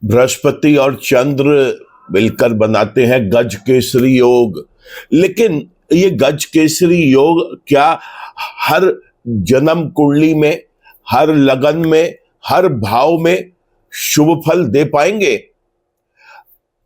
बृहस्पति और चंद्र मिलकर बनाते हैं गज केसरी योग। लेकिन ये गज केसरी योग क्या हर जन्म कुंडली में, हर लगन में, हर भाव में शुभ फल दे पाएंगे?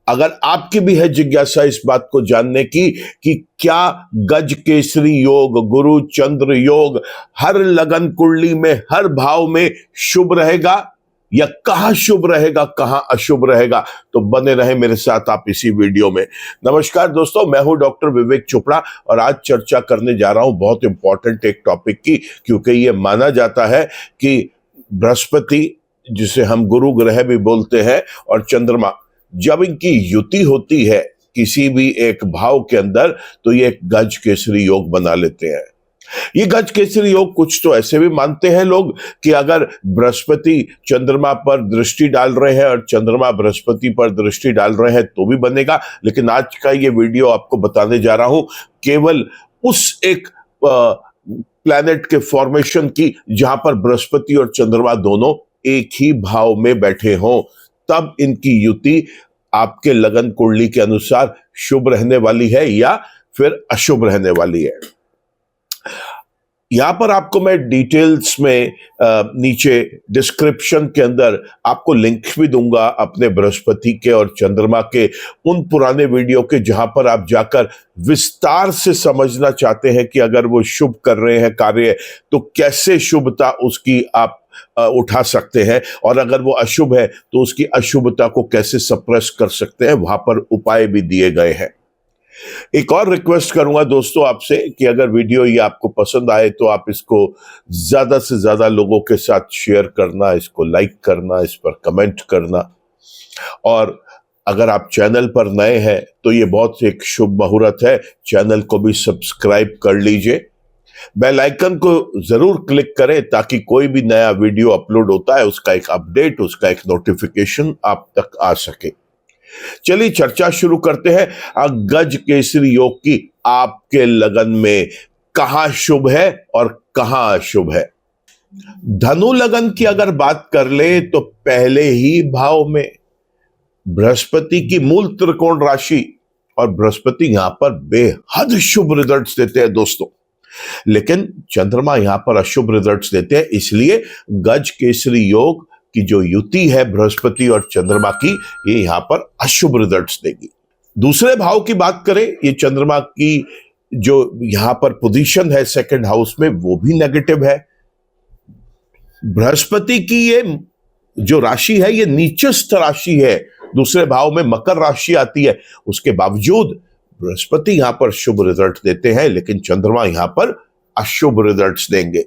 अगर आपकी भी है जिज्ञासा इस बात को जानने की कि क्या गज केसरी योग, गुरु चंद्र योग हर लगन कुंडली में, हर भाव में शुभ रहेगा या कहां शुभ रहेगा, कहां अशुभ रहेगा, तो बने रहे मेरे साथ आप इसी वीडियो में। नमस्कार दोस्तों, मैं हूं डॉक्टर विवेक चोपड़ा और आज चर्चा करने जा रहा हूं बहुत इंपॉर्टेंट एक टॉपिक की, क्योंकि ये माना जाता है कि बृहस्पति, जिसे हम गुरु ग्रह भी बोलते हैं, और चंद्रमा, जब इनकी युति होती है किसी भी एक भाव के अंदर, तो ये एक गज केसरी योग बना लेते हैं। ये गज केसरी योग कुछ तो ऐसे भी मानते हैं लोग कि अगर बृहस्पति चंद्रमा पर दृष्टि डाल रहे हैं और चंद्रमा बृहस्पति पर दृष्टि डाल रहे हैं तो भी बनेगा। लेकिन आज का ये वीडियो आपको बताने जा रहा हूं केवल उस एक प्लैनेट के फॉर्मेशन की जहां पर बृहस्पति और चंद्रमा दोनों एक ही भाव में बैठे हों, तब इनकी युति आपके लगन कुंडली के अनुसार शुभ रहने वाली है या फिर अशुभ रहने वाली है। यहां पर आपको मैं डिटेल्स में नीचे डिस्क्रिप्शन के अंदर आपको लिंक भी दूंगा अपने बृहस्पति के और चंद्रमा के उन पुराने वीडियो के, जहां पर आप जाकर विस्तार से समझना चाहते हैं कि अगर वो शुभ कर रहे हैं कार्य तो कैसे शुभता उसकी आप उठा सकते हैं, और अगर वो अशुभ है तो उसकी अशुभता को कैसे सप्रेस कर सकते हैं, वहां पर उपाय भी दिए गए हैं। एक और रिक्वेस्ट करूंगा दोस्तों आपसे कि अगर वीडियो ये आपको पसंद आए तो आप इसको ज्यादा से ज्यादा लोगों के साथ शेयर करना, इसको लाइक करना, इस पर कमेंट करना, और अगर आप चैनल पर नए हैं तो ये बहुत एक शुभ मुहूर्त है, चैनल को भी सब्सक्राइब कर लीजिए, बेल आइकन को जरूर क्लिक करें ताकि कोई भी नया वीडियो अपलोड होता है उसका एक अपडेट, उसका एक नोटिफिकेशन आप तक आ सके। चलिए चर्चा शुरू करते हैं गज केसरी योग की। आपके लगन में कहां शुभ है और कहां अशुभ है? धनु लगन की अगर बात कर ले तो पहले ही भाव में बृहस्पति की मूल त्रिकोण राशि, और बृहस्पति यहां पर बेहद शुभ रिजल्ट्स देते हैं दोस्तों, लेकिन चंद्रमा यहां पर अशुभ रिजल्ट्स देते हैं। इसलिए गज केसरी योग की जो युति है बृहस्पति और चंद्रमा की, ये यहां पर अशुभ रिजल्ट्स देगी। दूसरे भाव की बात करें, ये चंद्रमा की जो यहां पर पोजीशन है सेकंड हाउस में, वो भी नेगेटिव है। बृहस्पति की ये जो राशि है ये नीचस्थ राशि है, दूसरे भाव में मकर राशि आती है, उसके बावजूद बृहस्पति यहां पर शुभ रिजल्ट देते हैं, लेकिन चंद्रमा यहां पर अशुभ रिजल्ट्स देंगे।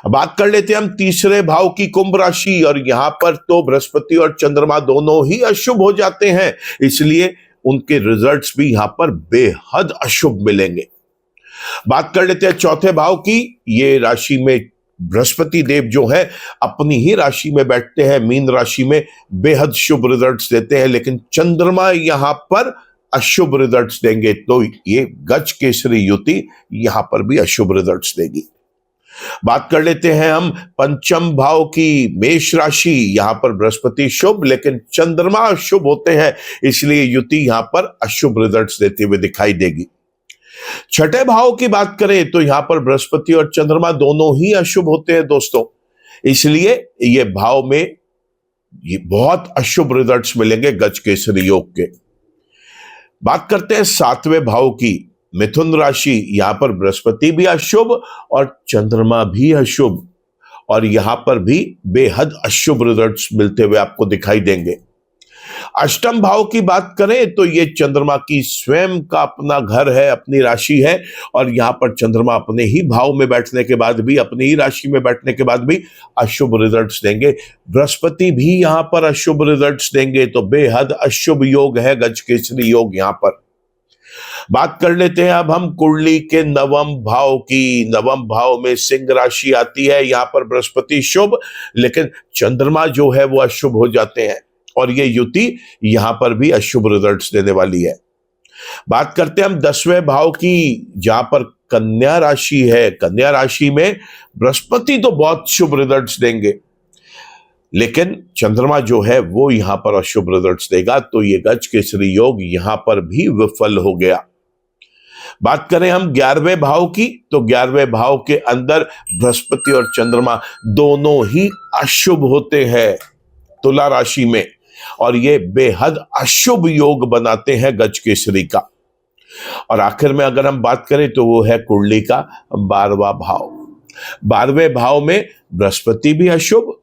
बात कर लेते हैं हम तीसरे भाव की कुंभ राशि, और यहां पर तो बृहस्पति और चंद्रमा दोनों ही अशुभ हो जाते हैं, इसलिए उनके रिजल्ट्स भी यहां पर बेहद अशुभ मिलेंगे। बात कर लेते हैं चौथे भाव की। ये राशि में बृहस्पति देव जो है अपनी ही राशि में बैठते हैं, मीन राशि में, बेहद शुभ रिजल्ट्स देते हैं, लेकिन चंद्रमा यहां पर अशुभ रिजल्ट्स देंगे, तो ये गज केसरी युति यहां पर भी अशुभ रिजल्ट्स देगी। बात कर लेते हैं हम पंचम भाव की मेष राशि। यहां पर बृहस्पति शुभ लेकिन चंद्रमा अशुभ होते हैं, इसलिए युति यहां पर अशुभ रिजल्ट्स देते हुए दिखाई देगी। छठे भाव की बात करें तो यहां पर बृहस्पति और चंद्रमा दोनों ही अशुभ होते हैं दोस्तों, इसलिए ये भाव में ये बहुत अशुभ रिजल्ट्स मिलेंगे गज केसरी योग के। बात करते हैं सातवें भाव की, मिथुन राशि। यहां पर बृहस्पति भी अशुभ और चंद्रमा भी अशुभ, और यहां पर भी बेहद अशुभ रिजल्ट्स मिलते हुए आपको दिखाई देंगे। अष्टम भाव की बात करें तो ये चंद्रमा की स्वयं का अपना घर है, अपनी राशि है, और यहां पर चंद्रमा अपने ही भाव में बैठने के बाद भी, अपनी ही राशि में बैठने के बाद भी अशुभ रिजल्ट्स देंगे। बृहस्पति भी यहां पर अशुभ रिजल्ट्स देंगे, तो बेहद अशुभ योग है गज केसरी योग यहां पर। बात कर लेते हैं अब हम कुंडली के नवम भाव की। नवम भाव में सिंह राशि आती है, यहां पर बृहस्पति शुभ लेकिन चंद्रमा जो है वो अशुभ हो जाते हैं, और ये युति यहां पर भी अशुभ रिजल्ट्स देने वाली है। बात करते हैं हम 10वें भाव की, जहां पर कन्या राशि है। कन्या राशि में बृहस्पति तो बहुत शुभ रिजल्ट्स देंगे, लेकिन चंद्रमा जो है वो यहां पर अशुभ रिजल्ट्स देगा, तो ये गज केसरी योग यहां पर भी विफल हो गया। बात करें हम 11वें भाव की, तो 11वें भाव के अंदर बृहस्पति और चंद्रमा दोनों ही अशुभ होते हैं तुला राशि में, और ये बेहद अशुभ योग बनाते हैं गज केसरी का। और आखिर में अगर हम बात करें तो वो है कुंडली का 12वां भाव। 12वें भाव में बृहस्पति भी अशुभ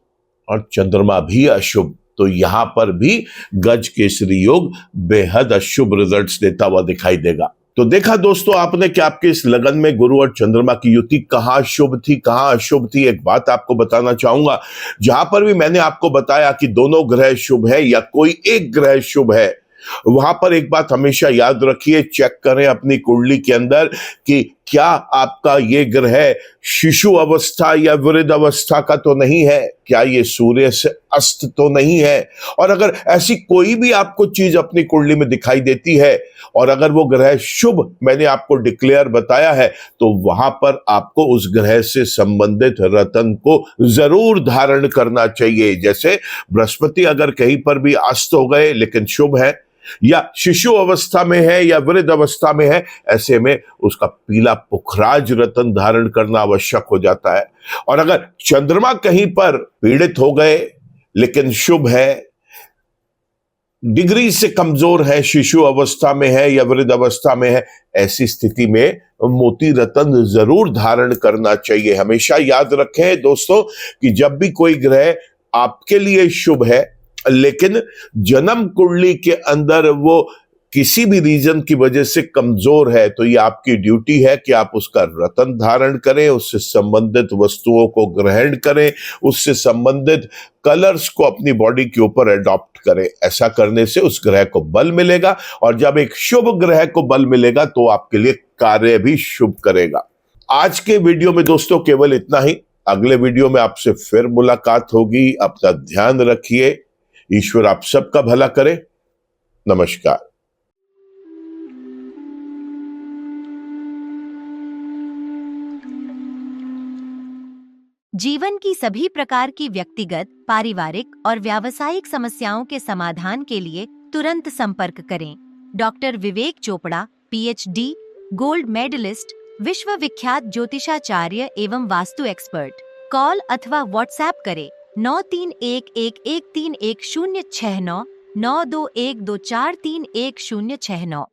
और चंद्रमा भी अशुभ, तो यहां पर भी गज केसरी योग बेहद अशुभ रिजल्ट्स देता हुआ दिखाई देगा। तो देखा दोस्तों आपने कि आपके इस लगन में गुरु और चंद्रमा की युति कहां शुभ थी कहां अशुभ थी। एक बात आपको बताना चाहूंगा, जहां पर भी मैंने आपको बताया कि दोनों ग्रह शुभ है या कोई एक ग्रह शुभ है, वहां पर एक बात हमेशा याद रखिए, चेक करें अपनी कुंडली के अंदर कि क्या आपका ये ग्रह शिशु अवस्था या वृद्ध अवस्था का तो नहीं है, क्या ये सूर्य से अस्त तो नहीं है। और अगर ऐसी कोई भी आपको चीज अपनी कुंडली में दिखाई देती है और अगर वो ग्रह शुभ मैंने आपको डिक्लेयर बताया है, तो वहां पर आपको उस ग्रह से संबंधित रत्न को जरूर धारण करना चाहिए। जैसे बृहस्पति अगर कहीं पर भी अस्त हो गए लेकिन शुभ है, या शिशु अवस्था में है या वृद्ध अवस्था में है, ऐसे में उसका पीला पुखराज रत्न धारण करना आवश्यक हो जाता है। और अगर चंद्रमा कहीं पर पीड़ित हो गए लेकिन शुभ है, डिग्री से कमजोर है, शिशु अवस्था में है या वृद्ध अवस्था में है, ऐसी स्थिति में मोती रत्न जरूर धारण करना चाहिए। हमेशा याद रखें दोस्तों कि जब भी कोई ग्रह आपके लिए शुभ है लेकिन जन्म कुंडली के अंदर वो किसी भी रीजन की वजह से कमजोर है, तो ये आपकी ड्यूटी है कि आप उसका रत्न धारण करें, उससे संबंधित वस्तुओं को ग्रहण करें, उससे संबंधित कलर्स को अपनी बॉडी के ऊपर अडॉप्ट करें। ऐसा करने से उस ग्रह को बल मिलेगा, और जब एक शुभ ग्रह को बल मिलेगा तो आपके लिए कार्य भी शुभ करेगा। आज के वीडियो में दोस्तों केवल इतना ही। अगले वीडियो में आपसे फिर मुलाकात होगी। अपना ध्यान रखिए। ईश्वर आप सबका भला करे। नमस्कार। जीवन की सभी प्रकार की व्यक्तिगत, पारिवारिक और व्यावसायिक समस्याओं के समाधान के लिए तुरंत संपर्क करें। डॉक्टर विवेक चोपड़ा, पीएचडी, गोल्ड मेडलिस्ट, विश्व विख्यात ज्योतिषाचार्य एवं वास्तु एक्सपर्ट। कॉल अथवा व्हाट्सएप करें 9311131069 9212243169।